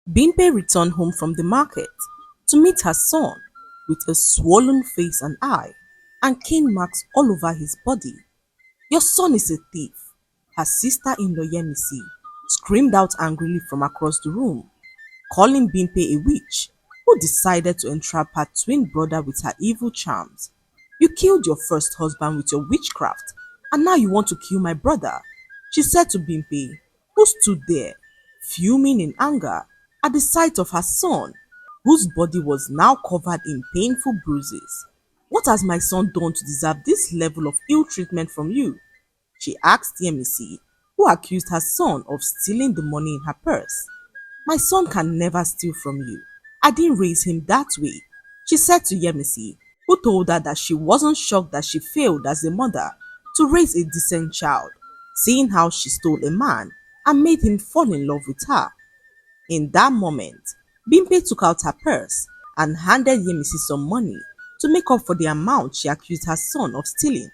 Bimpe returned home from the market to meet her son with a swollen face and eye and cane marks all over his body. "Your son is a thief," her sister-in-law Yemisi screamed out angrily from across the room, calling Bimpe a witch who decided to entrap her twin brother with her evil charms. "You killed your first husband with your witchcraft, and now you want to kill my brother," she said to Bimpe, who stood there, fuming in anger at the sight of her son, whose body was now covered in painful bruises. "What has my son done to deserve this level of ill treatment from you?" she asked Yemisi, who accused her son of stealing the money in her purse. "My son can never steal from you. I didn't raise him that way," she said to Yemisi, who told her that she wasn't shocked that she failed as a mother to raise a decent child, seeing how she stole a man and made him fall in love with her. In that moment, Bimpe took out her purse and handed Yemisi some money to make up for the amount she accused her son of stealing.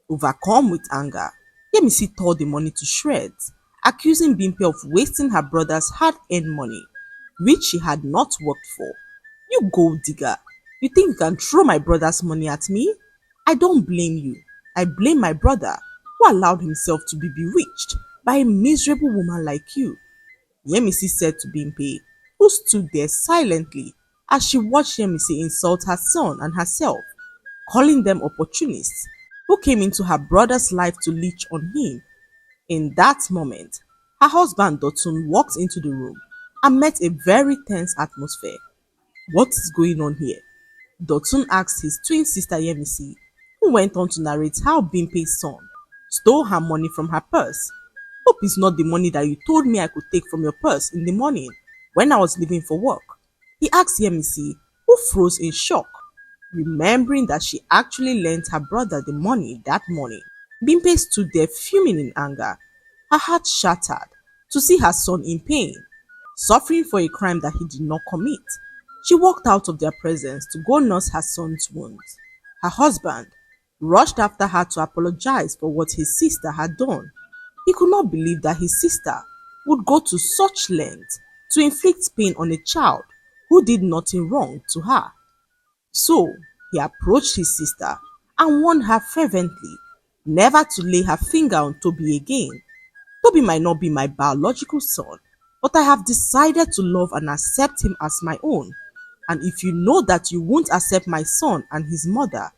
Overcome with anger, Yemisi tore the money to shreds, accusing Bimpe of wasting her brother's hard-earned money, which she had not worked for. "You gold digger, you think you can throw my brother's money at me? I don't blame you. I blame my brother, who allowed himself to be bewitched by a miserable woman like you," Yemisi said to Bimpe, who stood there silently as she watched Yemisi insult her son and herself, calling them opportunists who came into her brother's life to leech on him. In that moment, her husband Dotun walked into the room and met a very tense atmosphere. "What is going on here?" Dotun asked his twin sister Yemisi, who went on to narrate how Bimpe's son stole her money from her purse. "Hope it's not the money that you told me I could take from your purse in the morning when I was leaving for work," he asked Yemisi, who froze in shock, remembering that she actually lent her brother the money that morning. Bimpe stood there fuming in anger, her heart shattered to see her son in pain, suffering for a crime that he did not commit. She walked out of their presence to go nurse her son's wounds. Her husband rushed after her to apologize for what his sister had done. He could not believe that his sister would go to such lengths to inflict pain on a child who did nothing wrong to her. So he approached his sister and warned her fervently never to lay her finger on Toby again. "Toby might not be my biological son, but I have decided to love and accept him as my own. And if you know that you won't accept my son and his mother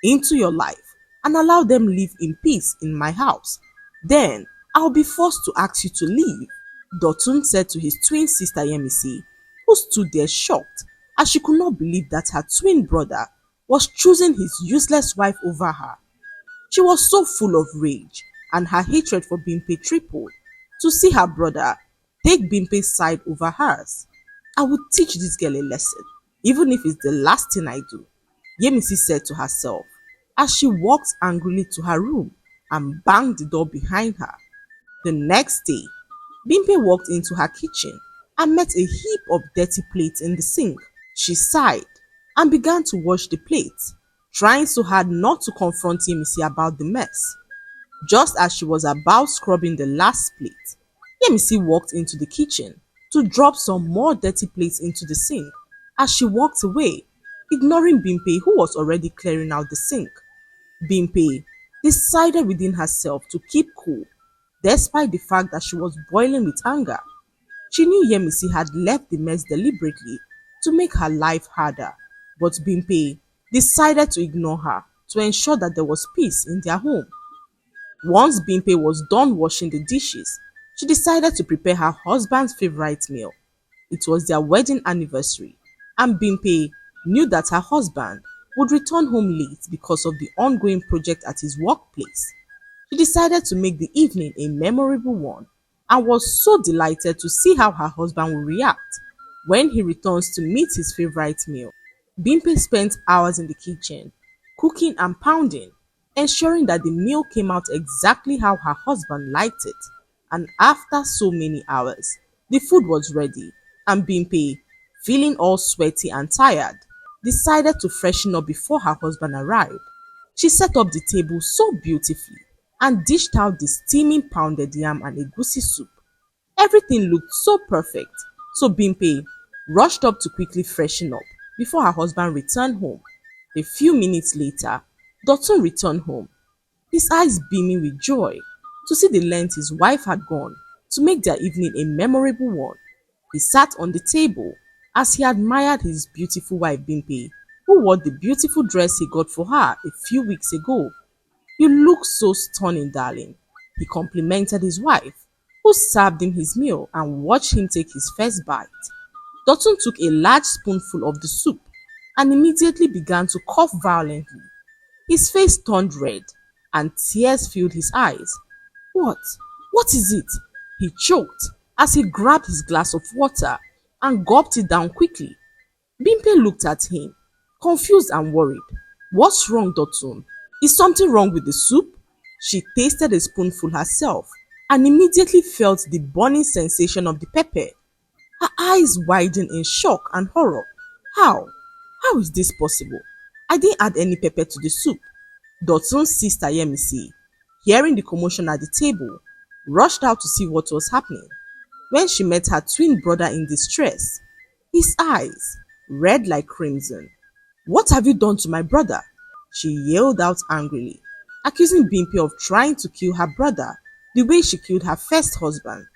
into your life and allow them live in peace in my house, then I'll be forced to ask you to leave," Dotun said to his twin sister Yemisi, who stood there shocked as she could not believe that her twin brother was choosing his useless wife over her. She was so full of rage, and her hatred for Bimpe tripled to see her brother take Bimpe's side over hers. "I will teach this girl a lesson, even if it's the last thing I do," Yemisi said to herself as she walked angrily to her room and banged the door behind her. The next day, Bimpe walked into her kitchen and met a heap of dirty plates in the sink. She sighed and began to wash the plates, trying so hard not to confront Yemisi about the mess. Just as she was about scrubbing the last plate, Yemisi walked into the kitchen to drop some more dirty plates into the sink. As she walked away, ignoring Bimpe, who was already clearing out the sink, Bimpe decided within herself to keep cool, despite the fact that she was boiling with anger. She knew Yemisi had left the mess deliberately to make her life harder, but Bimpe decided to ignore her to ensure that there was peace in their home. Once Bimpe was done washing the dishes, she decided to prepare her husband's favorite meal. It was their wedding anniversary, and Bimpe knew that her husband would return home late because of the ongoing project at his workplace. She decided to make the evening a memorable one and was so delighted to see how her husband would react when he returns to meet his favorite meal. Bimpe spent hours in the kitchen, cooking and pounding, ensuring that the meal came out exactly how her husband liked it. And after so many hours, the food was ready, and Bimpe, feeling all sweaty and tired, decided to freshen up before her husband arrived. She set up the table so beautifully and dished out the steaming pounded yam and egusi soup. Everything looked so perfect So Bimpe rushed up to quickly freshen up before her husband returned home. A few minutes later, Dotun returned home, his eyes beaming with joy to see the length his wife had gone to make their evening a memorable one. He sat on the table as he admired his beautiful wife Bimpe, who wore the beautiful dress he got for her a few weeks ago. "You look so stunning, darling," he complimented his wife, who served him his meal and watched him take his first bite. Dotun took a large spoonful of the soup and immediately began to cough violently. His face turned red and tears filled his eyes. "What? What is it?" he choked as he grabbed his glass of water and gulped it down quickly. Bimpe looked at him, confused and worried. "What's wrong, Dotun? Is something wrong with the soup?" She tasted a spoonful herself and immediately felt the burning sensation of the pepper. Her eyes widened in shock and horror. How? How is this possible? I didn't add any pepper to the soup." Dotun's sister Yemisi, hearing the commotion at the table, rushed out to see what was happening. When she met her twin brother in distress, his eyes red like crimson. "What have you done to my brother?" she yelled out angrily, accusing Bimpe of trying to kill her brother the way she killed her first husband.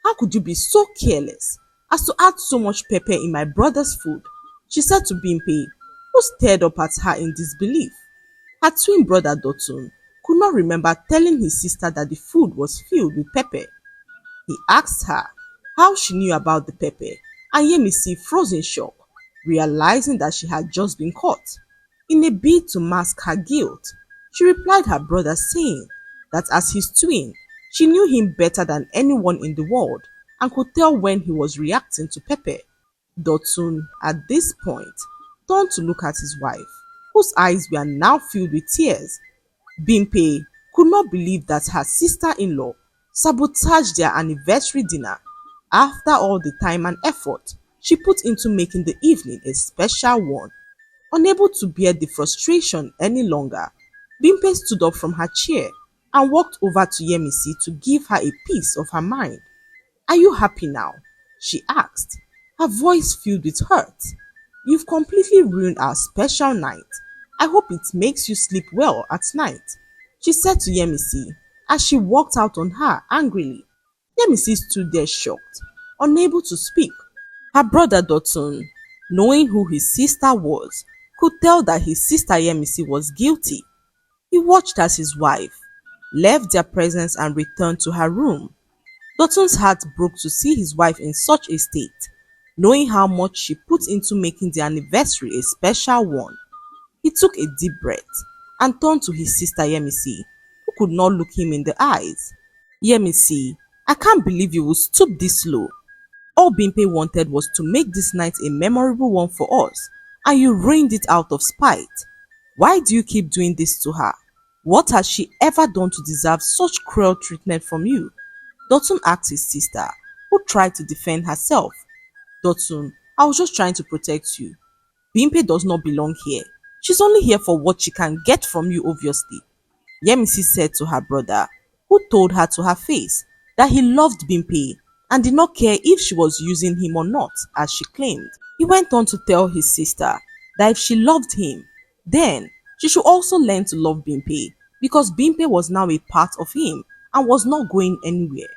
"How could you be so careless as to add so much pepper in my brother's food?" she said to Bimpe, who stared up at her in disbelief. Her twin brother Dotun could not remember telling his sister that the food was filled with pepper. He asked her how she knew about the pepper, and Yemisi froze in shock, realizing that she had just been caught. In a bid to mask her guilt, she replied her brother saying that as his twin, she knew him better than anyone in the world and could tell when he was reacting to pepper. Dotun, at this point, turned to look at his wife, whose eyes were now filled with tears. Bimpe could not believe that her sister-in-law sabotaged their anniversary dinner after all the time and effort she put into making the evening a special one. Unable to bear the frustration any longer, Bimpe stood up from her chair and walked over to Yemisi to give her a piece of her mind. "Are you happy now?" she asked, her voice filled with hurt. "You've completely ruined our special night. I hope it makes you sleep well at night," she said to Yemisi as she walked out on her angrily. Yemisi stood there shocked, unable to speak. Her brother Dotun, knowing who his sister was, could tell that his sister Yemisi was guilty. He watched as his wife left their presence and returned to her room. Dotun's heart broke to see his wife in such a state, knowing how much she put into making the anniversary a special one. He took a deep breath and turned to his sister Yemisi, who could not look him in the eyes. "Yemisi, I can't believe you will stoop this low. All Bimpe wanted was to make this night a memorable one for us, and you ruined it out of spite. Why do you keep doing this to her? What has she ever done to deserve such cruel treatment from you?" Dotun asked his sister, who tried to defend herself. "Dotun, I was just trying to protect you. Bimpe does not belong here. She's only here for what she can get from you, obviously," Yemisi said to her brother, who told her to her face that he loved Bimpe and did not care if she was using him or not, as she claimed. He went on to tell his sister that if she loved him, then she should also learn to love Bimpe, because Bimpe was now a part of him and was not going anywhere.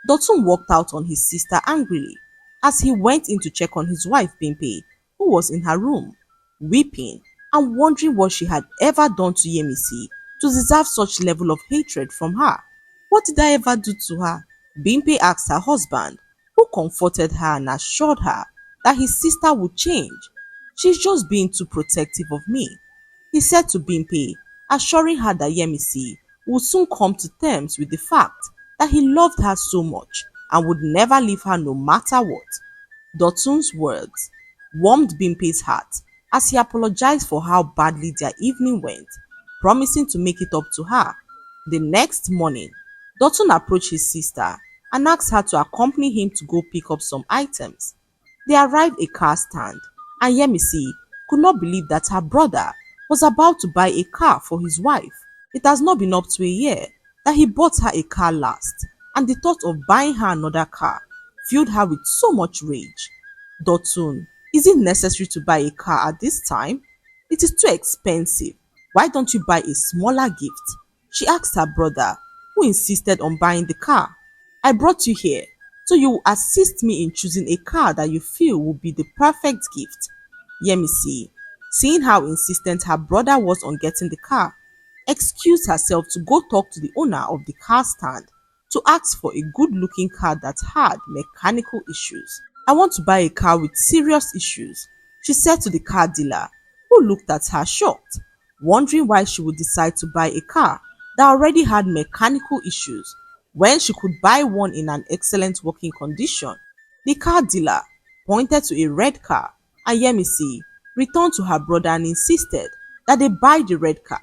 Dotun walked out on his sister angrily as he went in to check on his wife Bimpe, who was in her room, weeping and wondering what she had ever done to Yemisi to deserve such level of hatred from her. "What did I ever do to her?" Bimpe asked her husband, who comforted her and assured her that his sister would change. "She's just being too protective of me," he said to Bimpe, assuring her that Yemisi would soon come to terms with the fact that he loved her so much and would never leave her no matter what. Dotun's words warmed Bimpe's heart as he apologized for how badly their evening went, promising to make it up to her. The next morning, Dotun approached his sister and asked her to accompany him to go pick up some items. They arrived at a car stand, and Yemisi could not believe that her brother was about to buy a car for his wife. It has not been up to a year that he bought her a car last, and the thought of buying her another car filled her with so much rage. Dotun, is it necessary to buy a car at this time? It is too expensive. Why don't you buy a smaller gift? She asked her brother, who insisted on buying the car. I brought you here, so you will assist me in choosing a car that you feel will be the perfect gift. Yemisi, seeing how insistent her brother was on getting the car, excused herself to go talk to the owner of the car stand to ask for a good looking car that had mechanical issues. I want to buy a car with serious issues, she said to the car dealer, who looked at her shocked, wondering why she would decide to buy a car that already had mechanical issues when she could buy one in an excellent working condition. The car dealer pointed to a red car, and Yemisi returned to her brother and insisted that they buy the red car.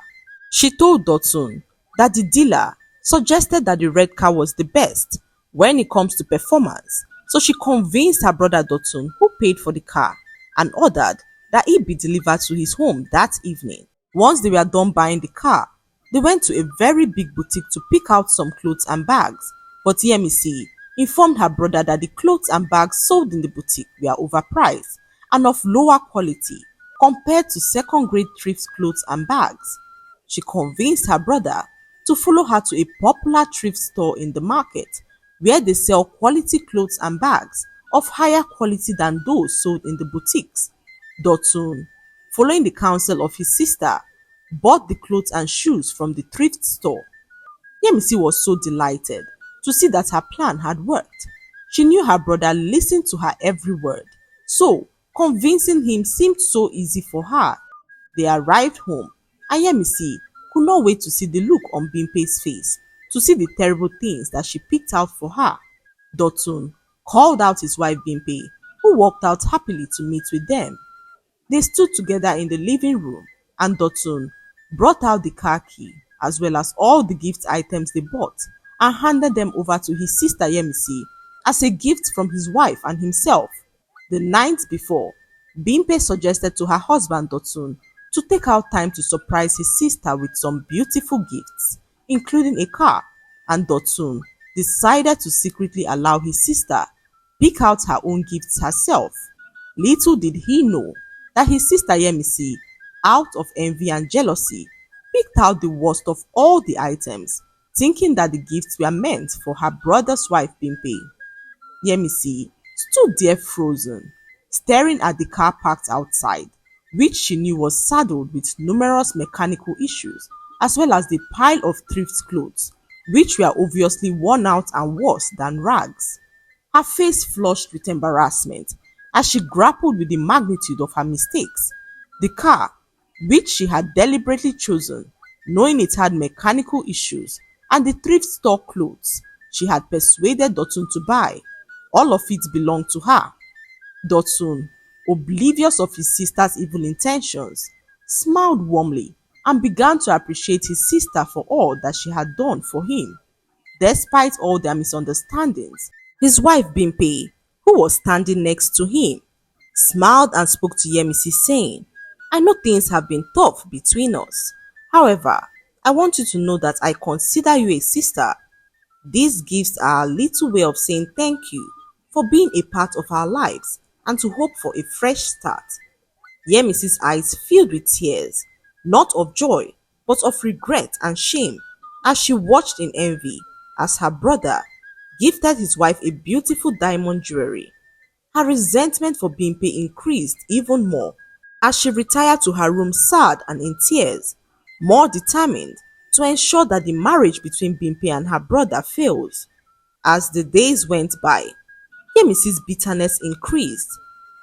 She told Dotun that the dealer suggested that the red car was the best when it comes to performance, so she convinced her brother Dotun, who paid for the car, and ordered that it be delivered to his home that evening. Once they were done buying the car, they went to a very big boutique to pick out some clothes and bags, but Yemisi informed her brother that the clothes and bags sold in the boutique were overpriced and of lower quality compared to second-grade thrift clothes and bags. She convinced her brother to follow her to a popular thrift store in the market where they sell quality clothes and bags of higher quality than those sold in the boutiques. Dotun, following the counsel of his sister, bought the clothes and shoes from the thrift store. Yemisi was so delighted to see that her plan had worked. She knew her brother listened to her every word, so convincing him seemed so easy for her. They arrived home, and Yemisi could not wait to see the look on Bimpe's face, to see the terrible things that she picked out for her. Dotun called out his wife Bimpe, who walked out happily to meet with them. They stood together in the living room, and Dotun brought out the car key as well as all the gift items they bought and handed them over to his sister Yemisi as a gift from his wife and himself. The night before, Bimpe suggested to her husband Dotun to take out time to surprise his sister with some beautiful gifts, including a car, and Dotun decided to secretly allow his sister pick out her own gifts herself. Little did he know that his sister Yemisi, out of envy and jealousy, picked out the worst of all the items, thinking that the gifts were meant for her brother's wife Bimpe. Yemisi stood there frozen, staring at the car parked outside, which she knew was saddled with numerous mechanical issues, as well as the pile of thrift clothes, which were obviously worn out and worse than rags. Her face flushed with embarrassment as she grappled with the magnitude of her mistakes. The car, which she had deliberately chosen, knowing it had mechanical issues, and the thrift store clothes she had persuaded Dotun to buy, all of it belonged to her. Dotun, oblivious of his sister's evil intentions, smiled warmly and began to appreciate his sister for all that she had done for him. Despite all their misunderstandings, his wife Bimpe, who was standing next to him, smiled and spoke to Yemisi saying, I know things have been tough between us. However, I want you to know that I consider you a sister. These gifts are a little way of saying thank you for being a part of our lives and to hope for a fresh start. Yemisi's eyes filled with tears, not of joy, but of regret and shame, as she watched in envy as her brother gifted his wife a beautiful diamond jewelry. Her resentment for Bimpe increased even more as she retired to her room sad and in tears, more determined to ensure that the marriage between Bimpe and her brother fails. As the days went by, Yemisi's bitterness increased.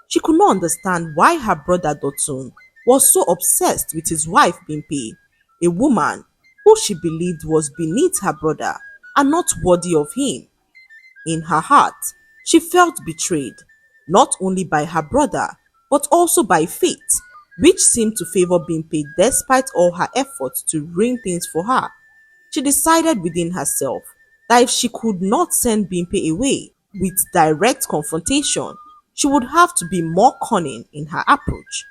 She could not understand why her brother Dotun was so obsessed with his wife Bimpe, a woman who she believed was beneath her brother and not worthy of him. In her heart, she felt betrayed, not only by her brother, but also by fate, which seemed to favor Bimpe despite all her efforts to ruin things for her. She decided within herself that if she could not send Bimpe away with direct confrontation, she would have to be more cunning in her approach.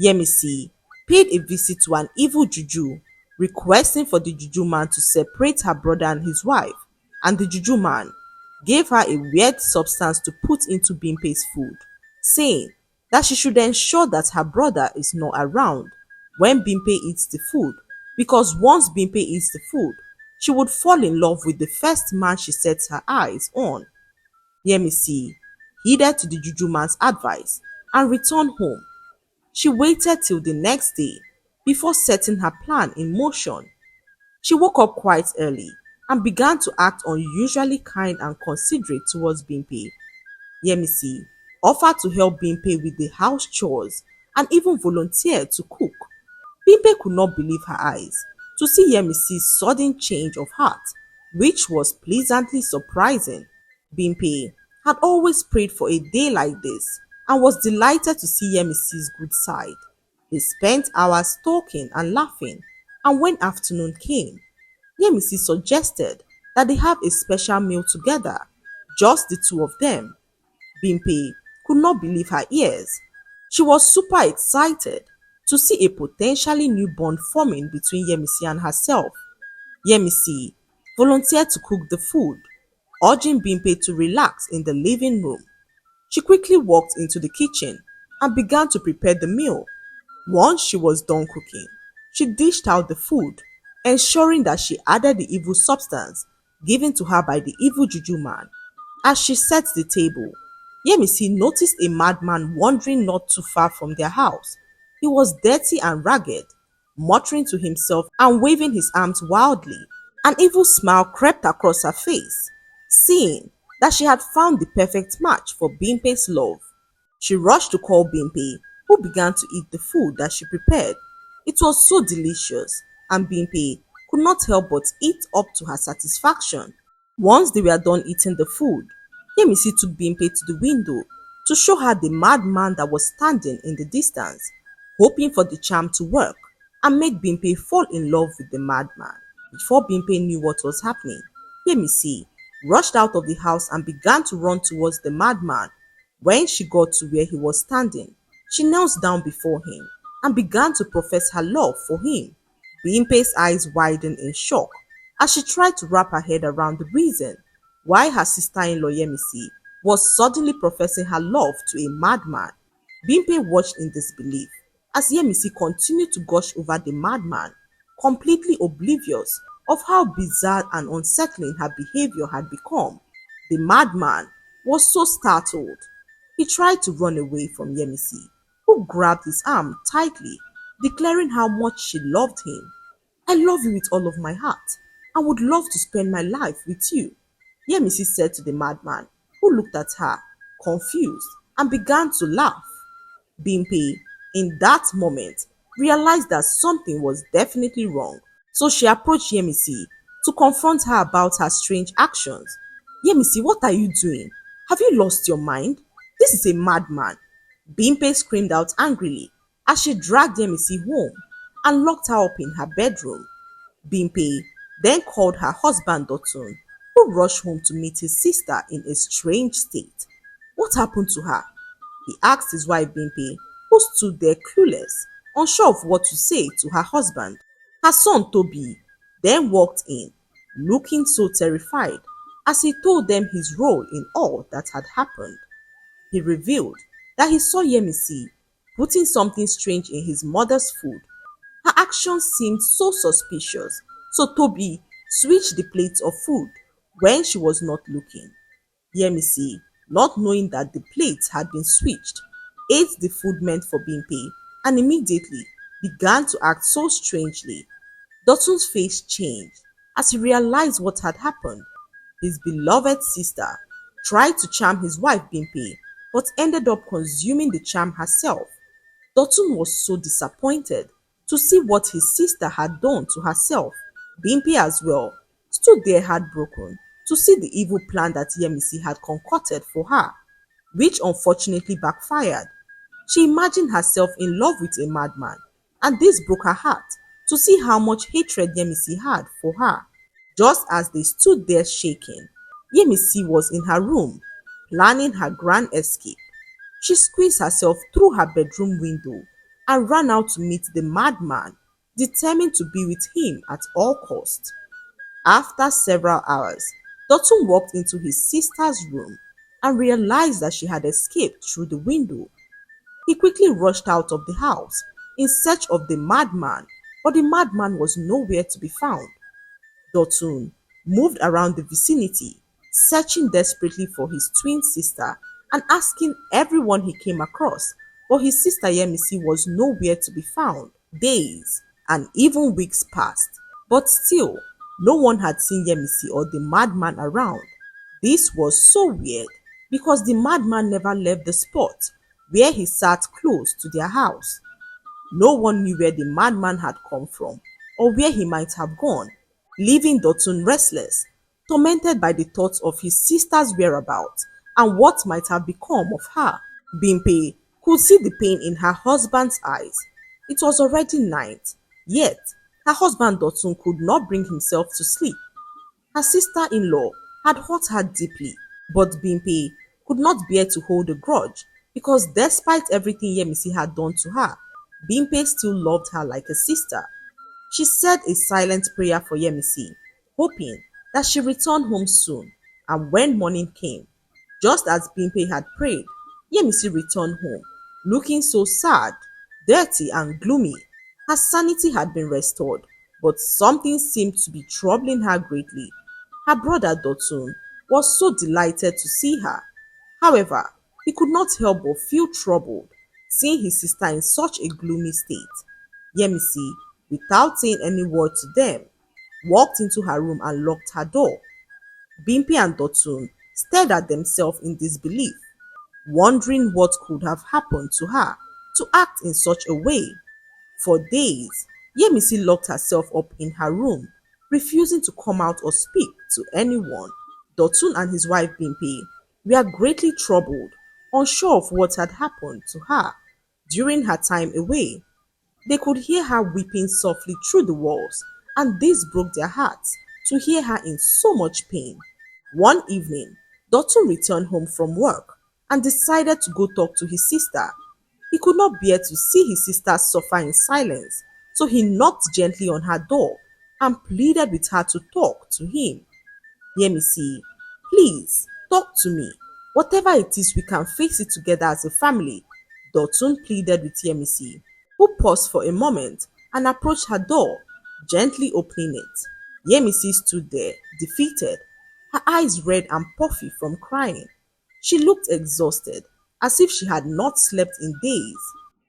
Yemisi paid a visit to an evil juju, requesting for the juju man to separate her brother and his wife, and the juju man gave her a weird substance to put into Bimpe's food, saying that she should ensure that her brother is not around when Bimpe eats the food, because once Bimpe eats the food, she would fall in love with the first man she sets her eyes on. Yemisi heeded to the juju man's advice and returned home. She waited till the next day before setting her plan in motion. She woke up quite early and began to act unusually kind and considerate towards Bimpe. Yemisi offered to help Bimpe with the house chores and even volunteered to cook. Bimpe could not believe her eyes to see Yemisi's sudden change of heart, which was pleasantly surprising. Bimpe had always prayed for a day like this and was delighted to see Yemisi's good side. They spent hours talking and laughing, and when afternoon came, Yemisi suggested that they have a special meal together, just the two of them. Bimpe could not believe her ears. She was super excited to see a potentially new bond forming between Yemisi and herself. Yemisi volunteered to cook the food, urging Bimpe to relax in the living room. She quickly walked into the kitchen and began to prepare the meal. Once she was done cooking, she dished out the food, ensuring that she added the evil substance given to her by the evil juju man. As she set the table, Yemisi noticed a madman wandering not too far from their house. He was dirty and ragged, muttering to himself and waving his arms wildly. An evil smile crept across her face, seeing that she had found the perfect match for Bimpe's love. She rushed to call Bimpe, who began to eat the food that she prepared. It was so delicious, and Bimpe could not help but eat up to her satisfaction. Once they were done eating the food, Yemisi took Bimpe to the window to show her the madman that was standing in the distance, hoping for the charm to work and make Bimpe fall in love with the madman. Before Bimpe knew what was happening, Yemisi rushed out of the house and began to run towards the madman. When she got to where he was standing, she knelt down before him and began to profess her love for him. Bimpe's eyes widened in shock as she tried to wrap her head around the reason why her sister-in-law Yemisi was suddenly professing her love to a madman. Bimpe watched in disbelief as Yemisi continued to gush over the madman, completely oblivious of how bizarre and unsettling her behavior had become. The madman was so startled. He tried to run away from Yemisi, who grabbed his arm tightly, declaring how much she loved him. I love you with all of my heart and would love to spend my life with you, Yemisi said to the madman, who looked at her, confused, and began to laugh. Bimpe, in that moment, realized that something was definitely wrong, so she approached Yemisi to confront her about her strange actions. Yemisi, what are you doing? Have you lost your mind? This is a madman. Bimpe screamed out angrily as she dragged Yemisi home and locked her up in her bedroom. Bimpe then called her husband Dotun, who rushed home to meet his sister in a strange state. What happened to her? He asked his wife Bimpe, who stood there clueless, unsure of what to say to her husband. Her son Toby then walked in, looking so terrified as he told them his role in all that had happened. He revealed that he saw Yemisi putting something strange in his mother's food. Her actions seemed so suspicious, so Toby switched the plates of food when she was not looking. Yemisi, not knowing that the plates had been switched, ate the food meant for Bimpe and immediately began to act so strangely. Dotun's face changed as he realized what had happened. His beloved sister tried to charm his wife Bimpe but ended up consuming the charm herself. Dotun was so disappointed to see what his sister had done to herself. Bimpe as well stood there heartbroken to see the evil plan that Yemisi had concocted for her, which unfortunately backfired. She imagined herself in love with a madman, and this broke her heart to see how much hatred Yemisi had for her. Just as they stood there shaking, Yemisi was in her room, planning her grand escape. She squeezed herself through her bedroom window and ran out to meet the madman, determined to be with him at all costs. After several hours, Dotun walked into his sister's room and realized that she had escaped through the window. He quickly rushed out of the house in search of the madman, but the madman was nowhere to be found. Dotun moved around the vicinity, searching desperately for his twin sister and asking everyone he came across, but his sister Yemisi was nowhere to be found. Days and even weeks passed, but still, no one had seen Yemisi or the madman around. This was so weird because the madman never left the spot where he sat close to their house. No one knew where the madman had come from or where he might have gone, leaving Dotun restless, tormented by the thoughts of his sister's whereabouts and what might have become of her. Bimpe could see the pain in her husband's eyes. It was already night, yet her husband Dotun could not bring himself to sleep. Her sister-in-law had hurt her deeply, but Bimpe could not bear to hold a grudge because despite everything Yemisi had done to her, Bimpe still loved her like a sister. She said a silent prayer for Yemisi, hoping that she returned home soon, and when morning came, just as Bimpe had prayed, Yemisi returned home, looking so sad, dirty and gloomy. Her sanity had been restored, but something seemed to be troubling her greatly. Her brother Dotun was so delighted to see her. However, he could not help but feel troubled, seeing his sister in such a gloomy state. Yemisi, without saying any word to them, walked into her room and locked her door. Bimpe and Dotun stared at themselves in disbelief, wondering what could have happened to her to act in such a way. For days, Yemisi locked herself up in her room, refusing to come out or speak to anyone. Dotun and his wife Bimpe were greatly troubled, unsure of what had happened to her during her time away. They could hear her weeping softly through the walls, and this broke their hearts to hear her in so much pain. One evening, Dotun returned home from work and decided to go talk to his sister. He could not bear to see his sister suffer in silence, so he knocked gently on her door and pleaded with her to talk to him. Yemisi, please, talk to me. Whatever it is, we can face it together as a family, Dotun pleaded with Yemisi, who paused for a moment and approached her door, gently opening it. Yemisi stood there, defeated, her eyes red and puffy from crying. She looked exhausted, as if she had not slept in days.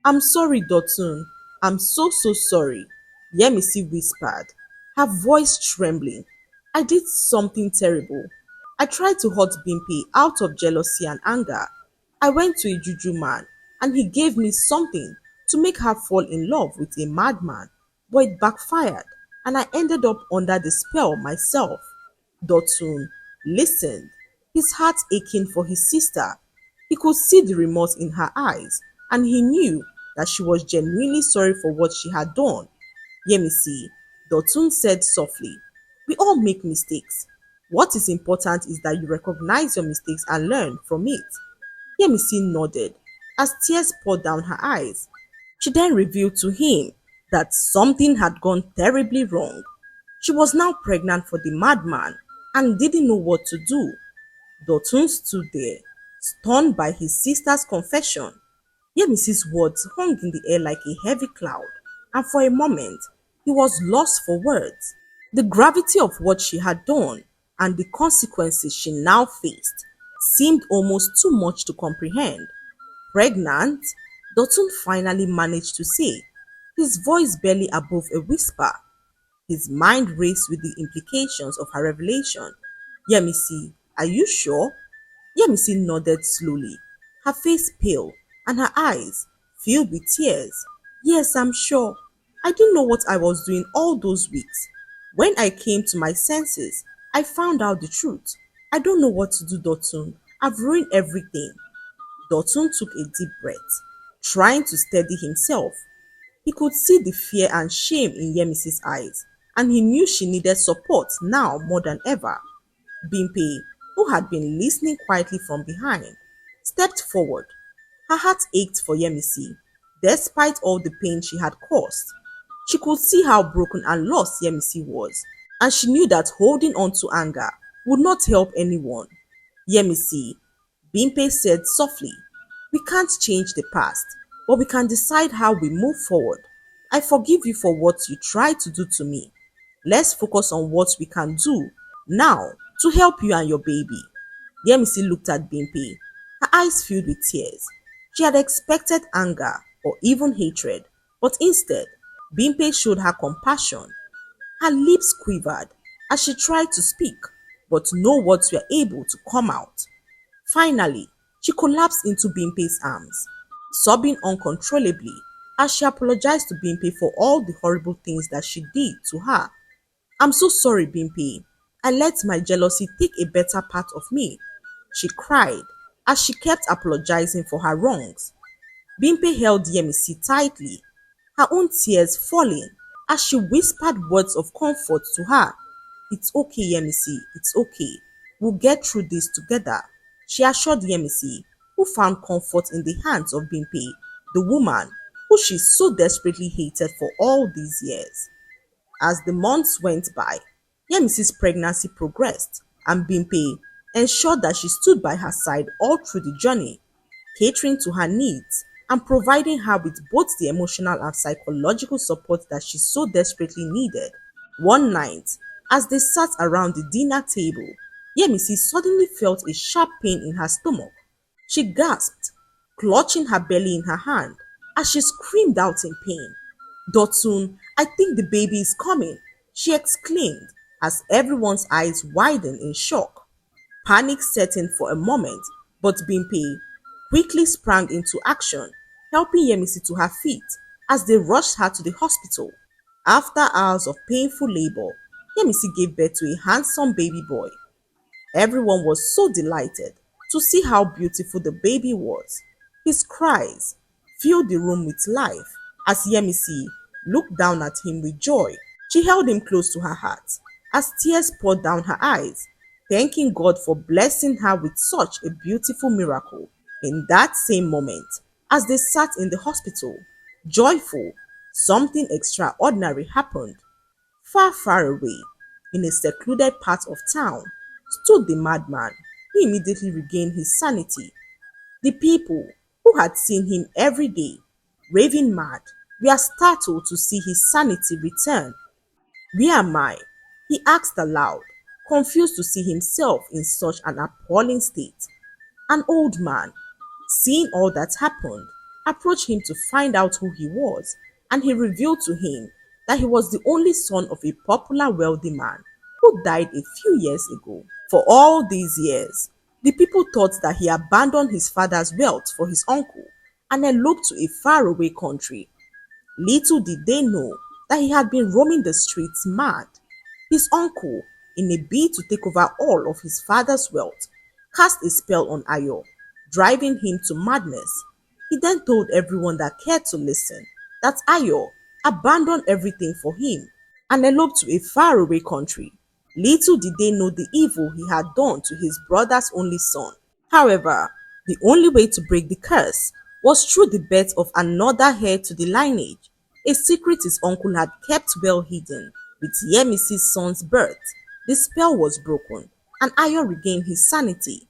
I'm sorry, Dotun. I'm so sorry, Yemisi whispered, her voice trembling. I did something terrible. I tried to hurt Bimpe out of jealousy and anger. I went to a juju man and he gave me something to make her fall in love with a madman, but it backfired and I ended up under the spell myself. Dotun listened, his heart aching for his sister. He could see the remorse in her eyes and he knew that she was genuinely sorry for what she had done. Yemisi, Dotun said softly, we all make mistakes. What is important is that you recognize your mistakes and learn from it. Yemisi nodded as tears poured down her eyes. She then revealed to him that something had gone terribly wrong. She was now pregnant for the madman and didn't know what to do. Dotun stood there, stunned by his sister's confession. Yemisi's words hung in the air like a heavy cloud, and for a moment, he was lost for words. The gravity of what she had done and the consequences she now faced seemed almost too much to comprehend. Pregnant? Dotun finally managed to say, his voice barely above a whisper. His mind raced with the implications of her revelation. Yemisi, are you sure? Yemisi nodded slowly, her face pale and her eyes filled with tears. Yes, I'm sure. I didn't know what I was doing all those weeks. When I came to my senses, I found out the truth. I don't know what to do, Dotun. I've ruined everything. Dotun took a deep breath, trying to steady himself. He could see the fear and shame in Yemisi's eyes, and he knew she needed support now more than ever. Bimpe, who had been listening quietly from behind, stepped forward. Her heart ached for Yemisi, despite all the pain she had caused. She could see how broken and lost Yemisi was, and she knew that holding on to anger would not help anyone. Yemisi, Bimpe said softly, we can't change the past, but we can decide how we move forward. I forgive you for what you tried to do to me. Let's focus on what we can do now to help you and your baby. Yemisi looked at Bimpe, her eyes filled with tears. She had expected anger or even hatred, but instead, Bimpe showed her compassion. Her lips quivered as she tried to speak, but no words were able to come out. Finally, she collapsed into Bimpe's arms, sobbing uncontrollably as she apologized to Bimpe for all the horrible things that she did to her. I'm so sorry, Bimpe. I let my jealousy take a better part of me, she cried as she kept apologizing for her wrongs. Bimpe held Yemisi tightly, her own tears falling as she whispered words of comfort to her. It's okay, Yemisi, it's okay. We'll get through this together, she assured Yemisi, who found comfort in the hands of Bimpe, the woman who she so desperately hated for all these years. As the months went by, Yemisi's pregnancy progressed, and Bimpe ensured that she stood by her side all through the journey, catering to her needs and providing her with both the emotional and psychological support that she so desperately needed. One night, as they sat around the dinner table, Yemisi suddenly felt a sharp pain in her stomach. She gasped, clutching her belly in her hand as she screamed out in pain. Dotun, I think the baby is coming, she exclaimed as everyone's eyes widened in shock. Panic set in for a moment, but Bimpe quickly sprang into action, helping Yemisi to her feet as they rushed her to the hospital. After hours of painful labor, Yemisi gave birth to a handsome baby boy. Everyone was so delighted to see how beautiful the baby was. His cries filled the room with life as Yemisi looked down at him with joy. She held him close to her heart as tears poured down her eyes, thanking God for blessing her with such a beautiful miracle. In that same moment, as they sat in the hospital, joyful, something extraordinary happened. Far, far away, in a secluded part of town, stood the madman, who immediately regained his sanity. The people, who had seen him every day, raving mad, were startled to see his sanity return. Where am I? He asked aloud, confused to see himself in such an appalling state. An old man, seeing all that happened, approached him to find out who he was, and he revealed to him that he was the only son of a popular wealthy man who died a few years ago. For all these years, the people thought that he abandoned his father's wealth for his uncle and eloped to a faraway country. Little did they know that he had been roaming the streets mad. His uncle, in a bid to take over all of his father's wealth, cast a spell on Ayo, driving him to madness. He then told everyone that cared to listen that Ayo abandoned everything for him and eloped to a faraway country. Little did they know the evil he had done to his brother's only son. However, the only way to break the curse was through the birth of another heir to the lineage, a secret his uncle had kept well hidden. With Yemisi's son's birth, the spell was broken and Ayo regained his sanity.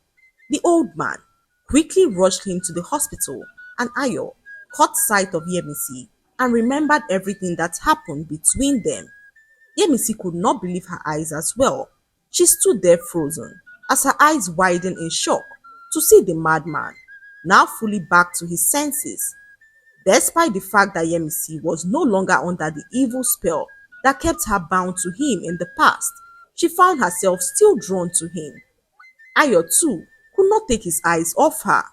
The old man quickly rushed him to the hospital, and Ayo caught sight of Yemisi and remembered everything that happened between them. Yemisi could not believe her eyes as well. She stood there frozen as her eyes widened in shock to see the madman, now fully back to his senses. Despite the fact that Yemisi was no longer under the evil spell that kept her bound to him in the past, she found herself still drawn to him. Ayo too could not take his eyes off her.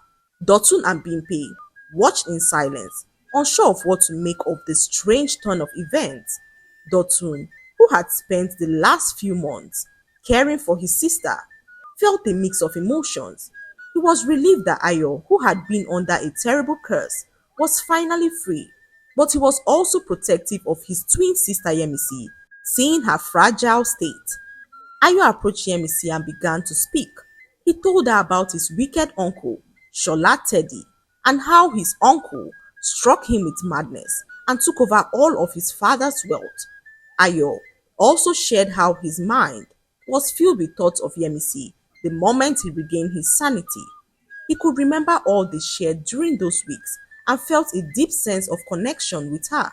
Dotun and Bimpe watched in silence, unsure of what to make of this strange turn of events. Dotun, who had spent the last few months caring for his sister, felt a mix of emotions. He was relieved that Ayo, who had been under a terrible curse, was finally free, but he was also protective of his twin sister Yemisi, seeing her fragile state. Ayo approached Yemisi and began to speak. He told her about his wicked uncle, Shola Teddy, and how his uncle struck him with madness and took over all of his father's wealth. Ayo also shared how his mind was filled with thoughts of Yemisi the moment he regained his sanity. He could remember all they shared during those weeks and felt a deep sense of connection with her.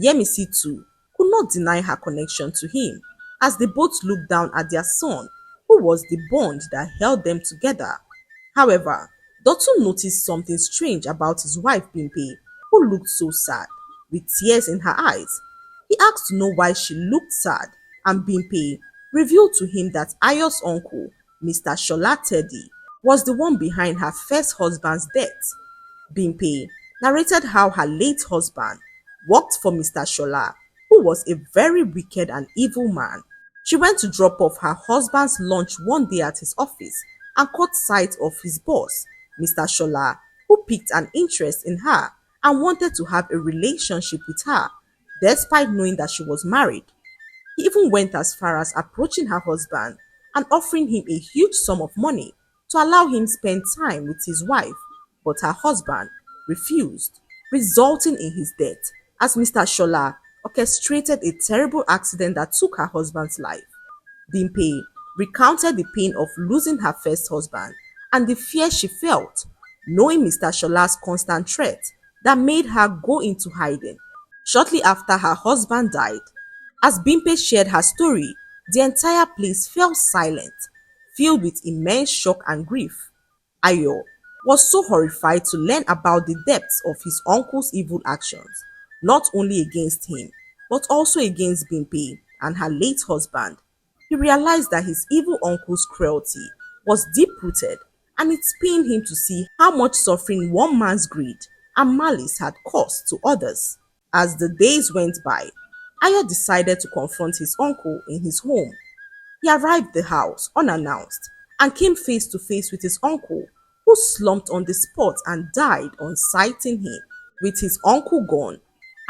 Yemisi too could not deny her connection to him as they both looked down at their son, who was the bond that held them together. However, Dotun noticed something strange about his wife Bimpe, who looked so sad, with tears in her eyes. He asked to know why she looked sad, and Bimpe revealed to him that Ayo's uncle, Mr. Shola Teddy, was the one behind her first husband's death. Bimpe narrated how her late husband worked for Mr. Shola, who was a very wicked and evil man. She went to drop off her husband's lunch one day at his office and caught sight of his boss, Mr. Shola, who picked an interest in her and wanted to have a relationship with her, despite knowing that she was married. He even went as far as approaching her husband and offering him a huge sum of money to allow him spend time with his wife, but her husband refused, resulting in his death as Mr. Shola orchestrated a terrible accident that took her husband's life. Bimpe recounted the pain of losing her first husband and the fear she felt, knowing Mr. Shola's constant threat that made her go into hiding. Shortly after her husband died, as Bimpe shared her story, the entire place fell silent, filled with immense shock and grief. Ayo was so horrified to learn about the depths of his uncle's evil actions, not only against him, but also against Bimpe and her late husband. He realized that his evil uncle's cruelty was deep-rooted, and it pained him to see how much suffering one man's greed and malice had caused to others. As the days went by, Ayo decided to confront his uncle in his home. He arrived at the house unannounced and came face to face with his uncle, who slumped on the spot and died on sighting him. With his uncle gone,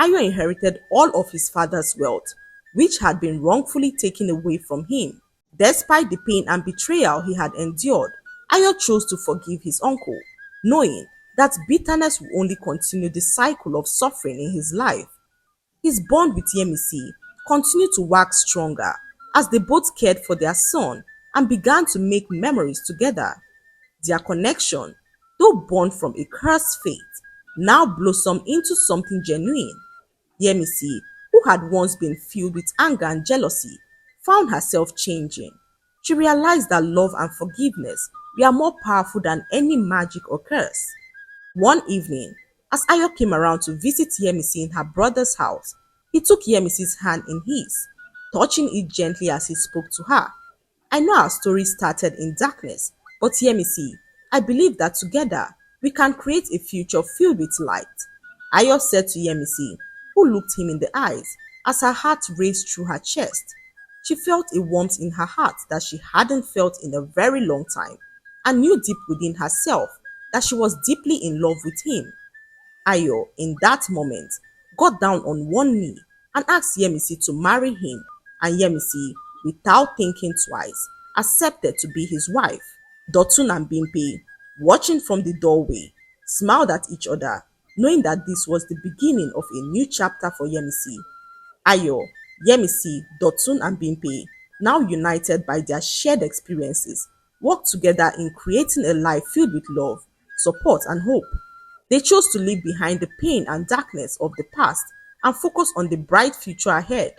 Ayo inherited all of his father's wealth, which had been wrongfully taken away from him. Despite the pain and betrayal he had endured, Ayo chose to forgive his uncle, knowing that bitterness would only continue the cycle of suffering in his life. His bond with Yemisi continued to wax stronger as they both cared for their son and began to make memories together. Their connection, though born from a cursed fate, now blossomed into something genuine. Yemisi, who had once been filled with anger and jealousy, found herself changing. She realized that love and forgiveness were more powerful than any magic or curse. One evening, as Ayo came around to visit Yemisi in her brother's house, he took Yemisi's hand in his, touching it gently as he spoke to her. I know our story started in darkness, but Yemisi, I believe that together we can create a future filled with light. Ayo said to Yemisi, who looked him in the eyes as her heart raced through her chest. She felt a warmth in her heart that she hadn't felt in a very long time and knew deep within herself that she was deeply in love with him. Ayo, in that moment, got down on one knee and asked Yemisi to marry him, and Yemisi, without thinking twice, accepted to be his wife. Dotun and Bimpe, watching from the doorway, smiled at each other, knowing that this was the beginning of a new chapter for Yemisi. Ayo, Yemisi, Dotun and Bimpe, now united by their shared experiences, worked together in creating a life filled with love, support and hope. They chose to leave behind the pain and darkness of the past and focus on the bright future ahead,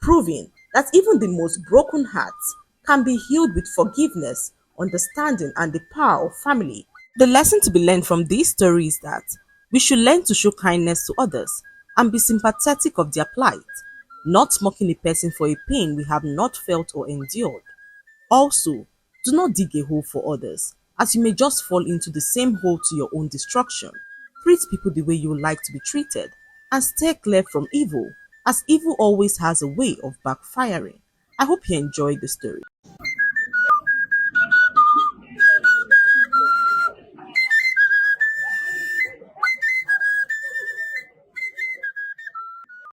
proving that even the most broken hearts can be healed with forgiveness, understanding, and the power of family. The lesson to be learned from this story is that we should learn to show kindness to others and be sympathetic of their plight, not mocking a person for a pain we have not felt or endured. Also, do not dig a hole for others, as you may just fall into the same hole to your own destruction. Treat people the way you would like to be treated, and stay clear from evil, as evil always has a way of backfiring. I hope you enjoyed the story.